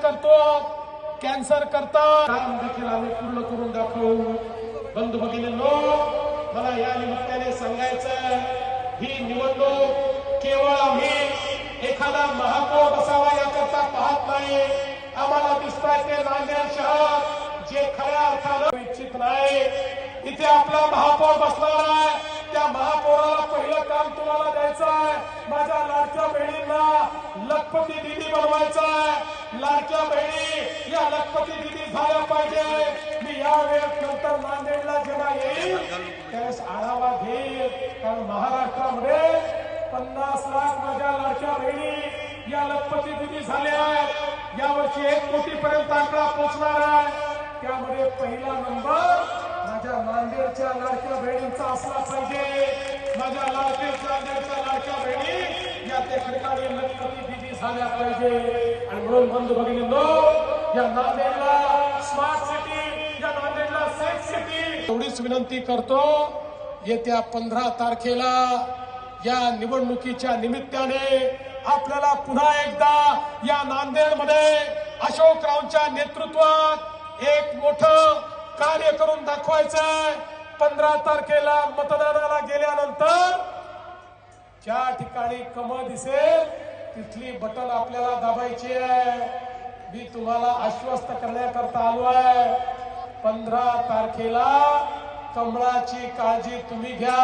करतो, कॅन्सर करता काम देखील आम्ही पूर्ण करून दाखवू। बंधू भगिनींनो, मला या निमित्ताने सांगायचं, ही निवडणूक केवळ आम्ही एखादा महापौर बसावा याकरता पाहत नाही। आम्हाला दिसतंय ते नांदेड शहर जे खऱ्या अर्थानं इच्छित नाही, इथे आपला महापौर बसणार आहे। त्या महापौराला पहिलं काम तुम्हाला द्यायचं आहे, माझ्या लाडक्या बहिणींना लखपती दीदी बनवायचं आहे। लाडक्या बहिणी या लखपती दीदी झाल्या पाहिजे। मी या वेळेस नंतर नांदेडला जेव्हा येईल त्यावेळेस आढावा घेईल, कारण महाराष्ट्रामध्ये 50 लाख माझ्या लाडक्या बहिणी या लखपती दीदी झाल्या आहेत। यावर्षी 1 कोटीपर्यंत आकडा पोहोचणार आहे। त्यामध्ये पहिला नंबर माझ्या नांदेडच्या लाडक्या बहिणींचा असला पाहिजे। माझ्या नांदेडच्या लाडक्या बहिणी या त्या ठिकाणी लखपती दीदी झाल्या पाहिजे। आणि म्हणून बंधू भगिनींनो, या नांदेडला स्मार्ट सिटी, या नांदेडला सेफ सिटी एवढीच विनंती करतो, येत्या 15 तारखेला या निवडणुकीच्या निमित्ताने आपल्याला पुन्हा एकदा या नांदेडमध्ये अशोकरावांच्या नेतृत्वात एक मोठं कार्य करून दाखवायचंय। 15 तारखेला मतदानाला गेल्यानंतर ज्या ठिकाणी कमळ दिसेल तिथली बटन आपल्याला दाबायची आहे। मी तुम्हाला आश्वस्त करण्याकरता आलो आहे, 15 तारखेला कमळाची काळजी तुम्ही घ्या।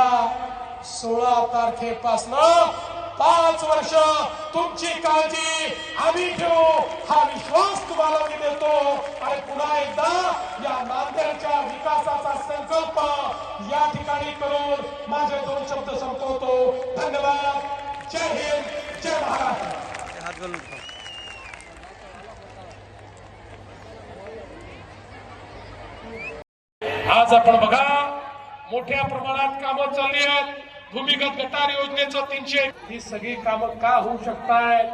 16 तारखेपासून 5 वर्ष तुमची काळजी आम्ही घेऊ, हा विश्वास तुम्हाला मी देतो। आणि पुन्हा एकदा या नांदेडच्या विकासाचा संकल्प या ठिकाणी करून माझे 2 शब्द संपवतो। धन्यवाद। जय हिंद, जय महाराष्ट्र। आज आपण बघा, मोठ्या प्रमाणात कामं चालली आहेत। भूमिगत गटार योजनेचं 300 ही सगळी कामं का होऊ शकतायत?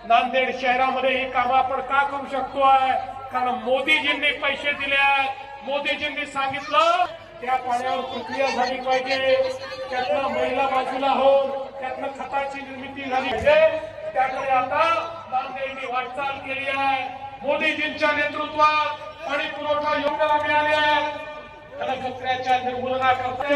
नांदेड शहरामध्ये ही कामं आपण का करू शकतोय? कारण मोदीजींनी पैसे दिले आहेत। मोदीजींनी सांगितलं त्या पाण्यावर प्रक्रिया झाली पाहिजे, त्यातनं महिला बाजूला होऊन त्यातनं खताची निर्मिती झाली पाहिजे। त्याकडे आता नांदेडनी वाटचाल केली आहे। मोदीजींच्या नेतृत्वात पाणी पुरवठा योजनेला मिळाली आहे। निर्मूलना करते